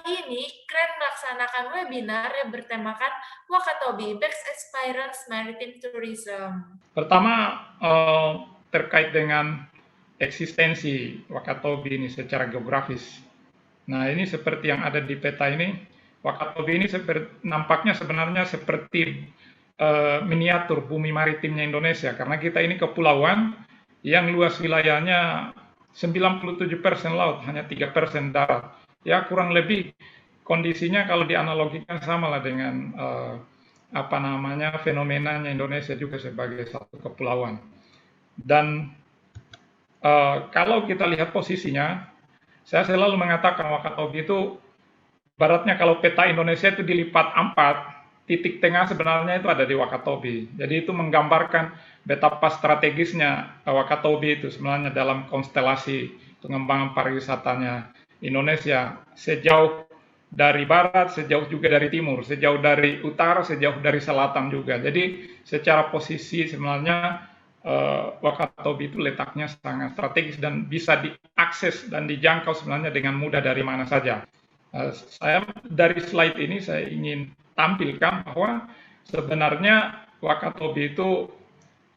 ini, Kren melaksanakan webinar yang bertemakan Wakatobi Best Experience Maritime Tourism. Pertama, terkait dengan eksistensi Wakatobi ini secara geografis. Nah, ini seperti yang ada di peta ini, Wakatobi ini nampaknya sebenarnya seperti miniatur bumi maritimnya Indonesia, karena kita ini kepulauan yang luas wilayahnya 97% laut, hanya 3% darat. Ya, kurang lebih kondisinya kalau dianalogikan sama lah dengan fenomenanya Indonesia juga sebagai satu kepulauan. Dan kalau kita lihat posisinya, saya selalu mengatakan Wakatobi itu baratnya kalau peta Indonesia itu dilipat 4, titik tengah sebenarnya itu ada di Wakatobi. Jadi itu menggambarkan betapa strategisnya Wakatobi itu sebenarnya dalam konstelasi pengembangan pariwisatanya Indonesia, sejauh dari barat, sejauh juga dari timur, sejauh dari utara, sejauh dari selatan juga. Jadi secara posisi sebenarnya Wakatobi itu letaknya sangat strategis dan bisa diakses dan dijangkau sebenarnya dengan mudah dari mana saja. Saya dari slide ini saya ingin tampilkan bahwa sebenarnya Wakatobi itu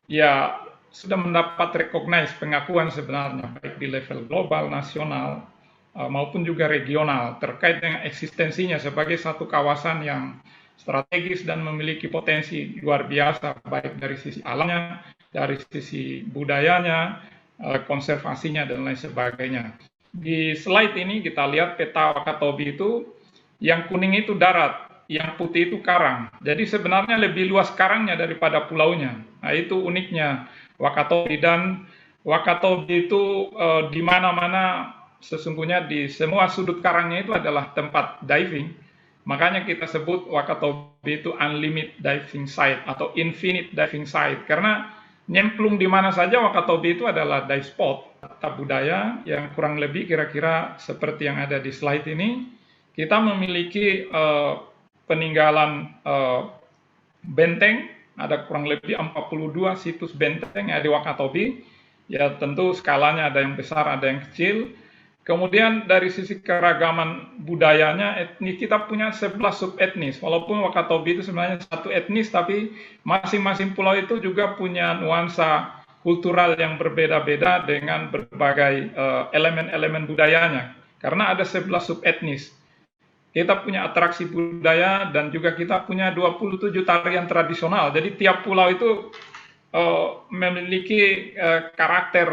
ya sudah mendapat pengakuan sebenarnya baik di level global, nasional maupun juga regional terkait dengan eksistensinya sebagai satu kawasan yang strategis dan memiliki potensi luar biasa baik dari sisi alamnya, dari sisi budayanya, konservasinya dan lain sebagainya. Di slide ini kita lihat peta Wakatobi itu yang kuning itu darat, yang putih itu karang. Jadi sebenarnya lebih luas karangnya daripada pulaunya. Nah, itu uniknya Wakatobi, dan Wakatobi itu di mana-mana sesungguhnya di semua sudut karangnya itu adalah tempat diving. Makanya kita sebut Wakatobi itu unlimited diving site atau infinite diving site, karena nyemplung di mana saja Wakatobi itu adalah dive spot. Tata budaya yang kurang lebih kira-kira seperti yang ada di slide ini, kita memiliki peninggalan benteng, ada kurang lebih 42 situs benteng yang ada di Wakatobi. Ya tentu skalanya ada yang besar, ada yang kecil. Kemudian dari sisi keragaman budayanya, etnis kita punya 11 subetnis. Walaupun Wakatobi itu sebenarnya satu etnis, tapi masing-masing pulau itu juga punya nuansa kultural yang berbeda-beda dengan berbagai elemen-elemen budayanya. Karena ada 11 subetnis. Kita punya atraksi budaya dan juga kita punya 27 tarian tradisional. Jadi tiap pulau itu memiliki karakter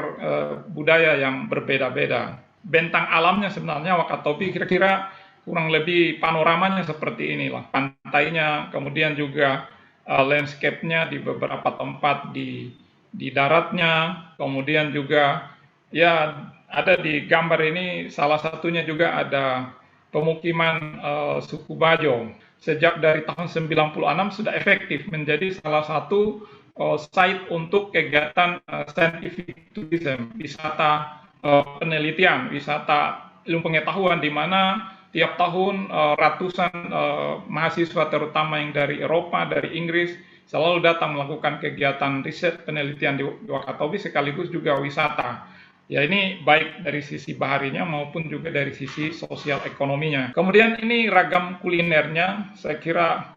budaya yang berbeda-beda. Bentang alamnya sebenarnya Wakatobi kira-kira kurang lebih panoramanya seperti inilah. Pantainya, kemudian juga landscape-nya di beberapa tempat di daratnya, kemudian juga ya ada di gambar ini salah satunya juga ada pemukiman suku Bajo. Sejak dari tahun 96 sudah efektif menjadi salah satu site untuk kegiatan scientific tourism, wisata penelitian, wisata ilmu pengetahuan, di mana tiap tahun ratusan mahasiswa terutama yang dari Eropa, dari Inggris selalu datang melakukan kegiatan riset penelitian di Wakatobi sekaligus juga wisata. Ya ini baik dari sisi baharinya maupun juga dari sisi sosial ekonominya. Kemudian ini ragam kulinernya, saya kira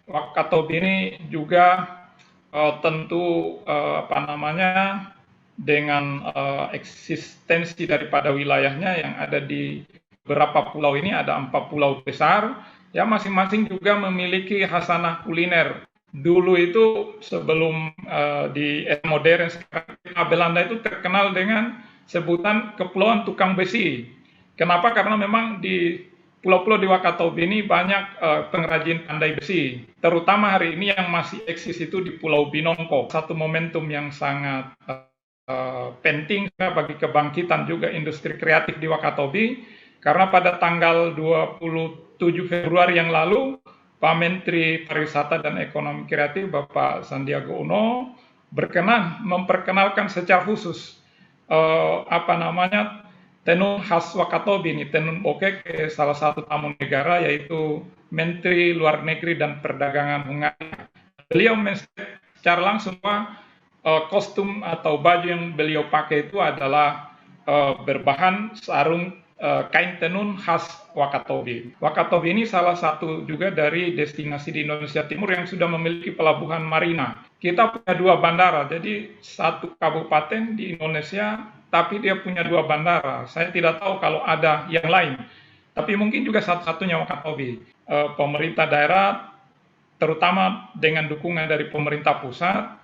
Wakatobi ini juga tentu dengan eksistensi daripada wilayahnya yang ada di beberapa pulau ini, ada 4 pulau besar, ya masing-masing juga memiliki khasanah kuliner. Dulu itu sebelum di era modern sekarang, Belanda itu terkenal dengan sebutan Kepulauan Tukang Besi. Kenapa? Karena memang di pulau-pulau di Wakatobi ini banyak pengrajin pandai besi. Terutama hari ini yang masih eksis itu di Pulau Binongko. Satu momentum yang sangat penting bagi kebangkitan juga industri kreatif di Wakatobi, karena pada tanggal 27 Februari yang lalu Pak Menteri Pariwisata dan Ekonomi Kreatif Bapak Sandiaga Uno berkenan memperkenalkan secara khusus tenun khas Wakatobi ini, tenun bokek, ke salah satu tamu negara yaitu Menteri Luar Negeri dan Perdagangan Hungaria. Beliau secara langsung kostum atau baju yang beliau pakai itu adalah berbahan sarung kain tenun khas Wakatobi. Wakatobi ini salah satu juga dari destinasi di Indonesia Timur yang sudah memiliki pelabuhan marina. Kita punya dua bandara, jadi satu kabupaten di Indonesia, tapi dia punya dua bandara. Saya tidak tahu kalau ada yang lain, tapi mungkin juga satu-satunya Wakatobi. Pemerintah daerah, terutama dengan dukungan dari pemerintah pusat,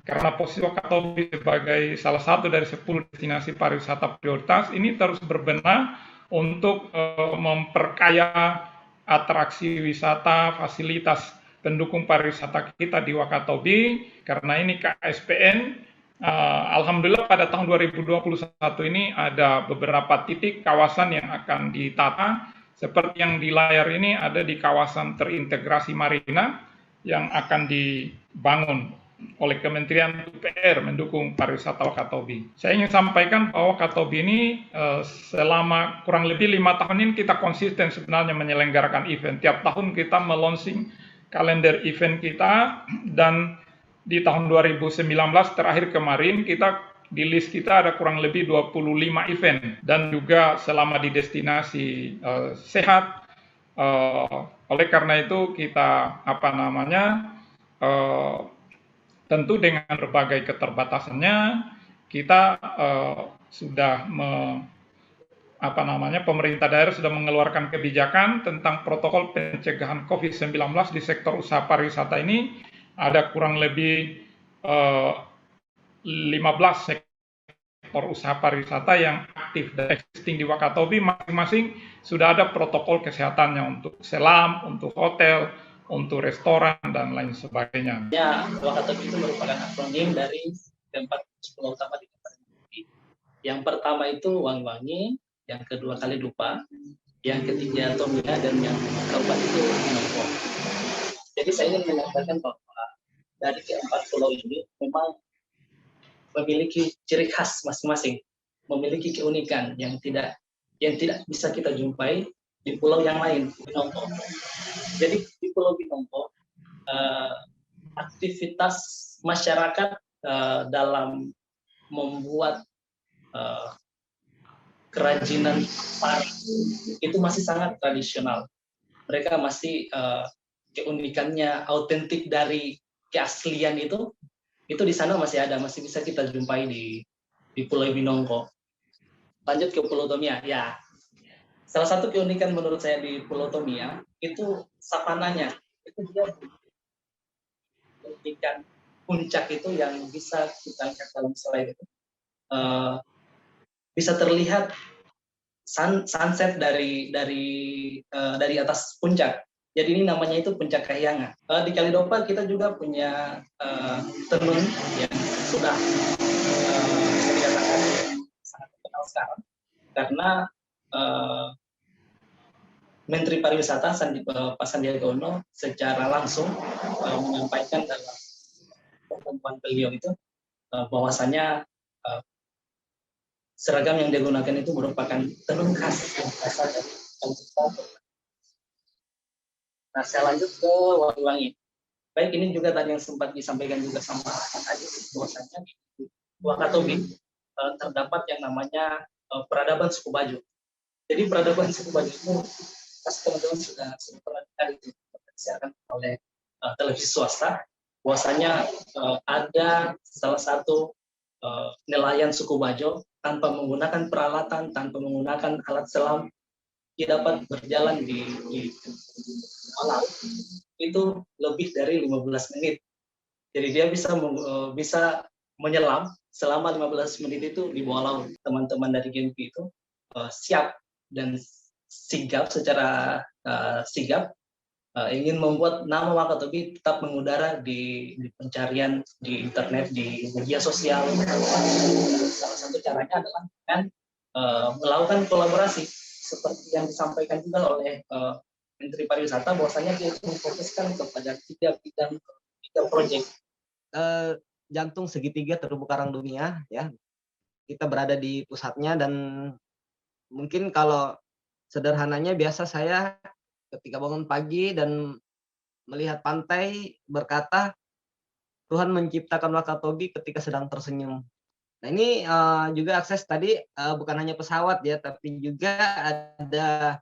karena posisi Wakatobi sebagai salah satu dari 10 destinasi pariwisata prioritas, ini terus berbenah untuk memperkaya atraksi wisata, fasilitas pendukung pariwisata kita di Wakatobi, karena ini KSPN. Alhamdulillah pada tahun 2021 ini ada beberapa titik kawasan yang akan ditata, seperti yang di layar ini ada di kawasan terintegrasi marina yang akan dibangun oleh Kementerian PUPR mendukung pariwisata Wakatobi. Saya ingin sampaikan bahwa Wakatobi ini selama kurang lebih 5 tahun ini kita konsisten sebenarnya menyelenggarakan event. Tiap tahun kita melonsing kalender event kita, dan di tahun 2019 terakhir kemarin kita di list kita ada kurang lebih 25 event, dan juga selama di destinasi sehat. Oleh karena itu kita tentu dengan berbagai keterbatasannya, kita sudah pemerintah daerah sudah mengeluarkan kebijakan tentang protokol pencegahan COVID-19 di sektor usaha pariwisata ini. Ada kurang lebih 15 sektor usaha pariwisata yang aktif dan existing di Wakatobi. Masing-masing sudah ada protokol kesehatannya untuk selam, untuk hotel, untuk restoran, dan lain sebagainya. Ya, Wakatobi itu merupakan akronim dari keempat pulau utama di Wakatobi. Yang pertama itu Wangi-Wangi, yang kedua Kalidupa, yang ketiga Tomia, dan yang keempat itu Minongko. Jadi saya ingin menyampaikan bahwa dari keempat pulau ini memang memiliki ciri khas masing-masing, memiliki keunikan yang tidak bisa kita jumpai di pulau yang lain, Minongko. Jadi di Pulau Minongko, aktivitas masyarakat dalam membuat kerajinan pari itu masih sangat tradisional. Mereka masih keunikannya, autentik dari keaslian itu di sana masih ada, masih bisa kita jumpai di Pulau Minongko. Lanjut ke Pulau Tomia, ya. Salah satu keunikan menurut saya di Pulau Tomia itu savananya. Itu dia keunikan puncak itu yang bisa kita lihat dalam slide itu. Bisa terlihat sunset dari atas puncak. Jadi ini namanya itu Puncak Kahyangan. Di Kalidopa kita juga punya tenun yang sudah dikatakan sangat terkenal sekarang, karena Menteri Pariwisata Pak Sandiaga Uno secara langsung menyampaikan dalam pertemuan beliau itu bahwasanya seragam yang digunakan itu merupakan tenun khas yang berasal dari Kalimantan. Nah, saya lanjut ke Wangi-Wangi. Baik, ini juga tadi yang sempat disampaikan juga sama tadi, bahwasanya di Wakatobi terdapat yang namanya peradaban suku Bajo. Jadi peradaban suku Bajo itu pasti teman-teman sudah pernah disiarkan oleh televisi swasta, bahwasanya ada salah satu nelayan suku Bajo tanpa menggunakan peralatan, tanpa menggunakan alat selam, dia dapat berjalan di laut itu lebih dari 15 menit. Jadi dia bisa menyelam selama 15 menit itu di bawah laut. Teman-teman dari Genpi itu siap dan sigap secara sigap ingin membuat nama Wakatobi tetap mengudara di pencarian di internet, di media sosial. Salah satu caranya adalah dengan melakukan kolaborasi seperti yang disampaikan juga oleh Menteri Pariwisata, bahwasanya dia memfokuskan kepada tiga proyek. Jantung segitiga terumbu karang dunia, ya. Kita berada di pusatnya, dan mungkin kalau sederhananya biasa saya ketika bangun pagi dan melihat pantai berkata, Tuhan menciptakan Wakatobi ketika sedang tersenyum. Nah ini juga akses tadi bukan hanya pesawat ya, tapi juga ada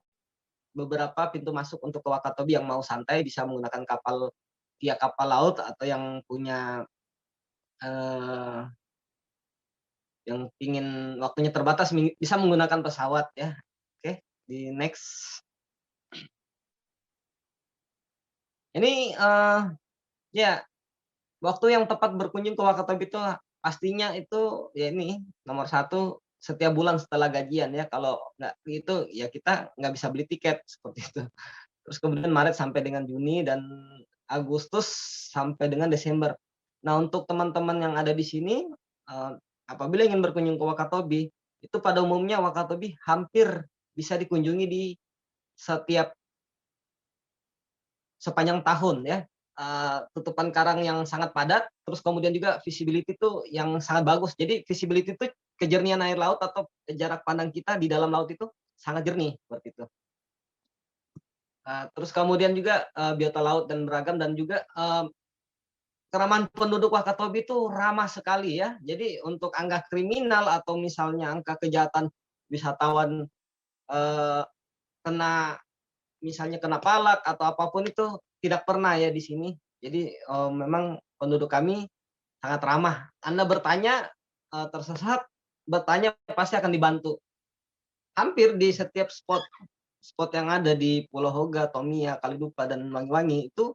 beberapa pintu masuk untuk ke Wakatobi yang mau santai bisa menggunakan kapal via kapal laut atau yang punya eh, yang ingin waktunya terbatas bisa menggunakan pesawat ya. Oke, di next. Ini ya waktu yang tepat berkunjung ke Wakatobi itu pastinya itu ya ini nomor satu setiap bulan setelah gajian ya. Kalau nggak itu ya kita nggak bisa beli tiket seperti itu. Terus kemudian Maret sampai dengan Juni dan Agustus sampai dengan Desember. Nah untuk teman-teman yang ada di sini apabila ingin berkunjung ke Wakatobi itu pada umumnya Wakatobi hampir bisa dikunjungi di setiap sepanjang tahun ya. Tutupan karang yang sangat padat, terus kemudian juga visibility itu yang sangat bagus. Jadi visibility itu kejernihan air laut atau jarak pandang kita di dalam laut itu sangat jernih seperti itu. Terus kemudian juga biota laut dan beragam dan juga keramahan penduduk Wakatobi itu ramah sekali ya. Jadi untuk angka kriminal atau misalnya angka kejahatan wisatawan kena misalnya kena palak atau apapun itu tidak pernah ya di sini. Jadi memang penduduk kami sangat ramah. Anda bertanya tersesat, bertanya pasti akan dibantu. Hampir di setiap spot yang ada di Pulau Hoga, Tomia, Kalidupa dan Wangi-Wangi itu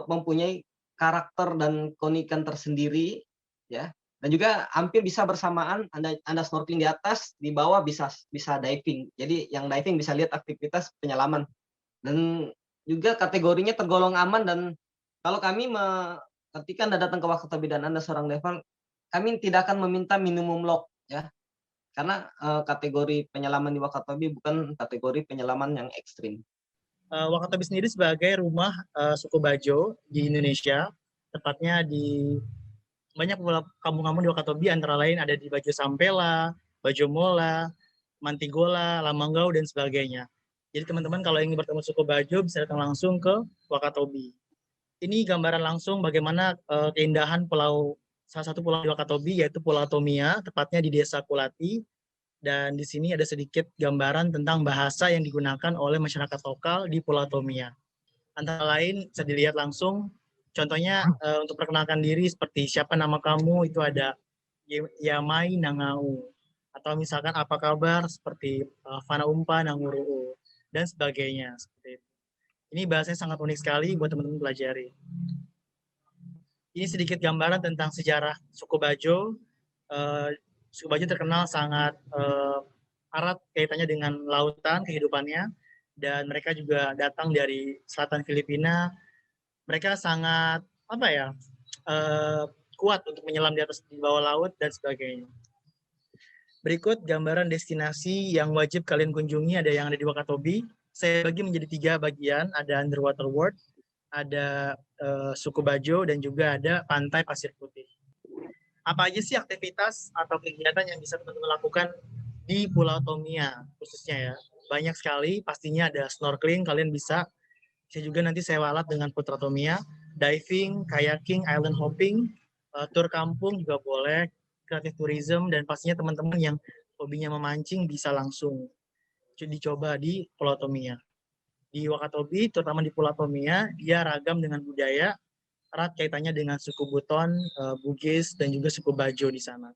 mempunyai karakter dan keunikan tersendiri ya. Dan juga hampir bisa bersamaan Anda snorkeling di atas, di bawah bisa diving. Jadi yang diving bisa lihat aktivitas penyelaman. Dan juga kategorinya tergolong aman dan kalau kami ketika Anda datang ke Wakatobi dan Anda seorang diver, kami tidak akan meminta minimum log ya. Karena kategori penyelaman di Wakatobi bukan kategori penyelaman yang ekstrim. Wakatobi sendiri sebagai rumah suku Bajo di Indonesia, tepatnya di banyak kampung-kampung di Wakatobi, antara lain ada di Bajo Sampela, Bajo Mola, Mantigola, Lamangau, dan sebagainya. Jadi teman-teman kalau ingin bertemu suku Bajo bisa datang langsung ke Wakatobi. Ini gambaran langsung bagaimana keindahan salah satu pulau di Wakatobi, yaitu Pulau Tomia, tepatnya di Desa Kulati. Dan di sini ada sedikit gambaran tentang bahasa yang digunakan oleh masyarakat lokal di Pulau Tomia. Antara lain bisa dilihat langsung, contohnya untuk perkenalkan diri seperti siapa nama kamu, itu ada Yamai Nangau. Atau misalkan apa kabar seperti Fana Umpa Nanguruu dan sebagainya. Seperti itu. Ini bahasanya sangat unik sekali buat teman-teman pelajari. Ini sedikit gambaran tentang sejarah suku Bajo. Suku Bajo terkenal sangat erat kaitannya dengan lautan kehidupannya, dan mereka juga datang dari selatan Filipina. Mereka sangat kuat untuk menyelam di bawah laut dan sebagainya. Berikut gambaran destinasi yang wajib kalian kunjungi, ada yang ada di Wakatobi. Saya bagi menjadi 3 bagian, ada Underwater World, ada suku Bajo, dan juga ada pantai pasir putih. Apa aja sih aktivitas atau kegiatan yang bisa teman-teman lakukan di Pulau Tomia khususnya ya? Banyak sekali, pastinya ada snorkeling, kalian bisa juga nanti sewa alat dengan Putra Tomia, diving, kayaking, island hopping, tur kampung juga boleh, creative tourism, dan pastinya teman-teman yang hobinya memancing bisa langsung dicoba di Pulau Tomia. Di Wakatobi, terutama di Pulau Tomia, dia ragam dengan budaya, erat kaitannya dengan suku Buton, Bugis, dan juga suku Bajo di sana.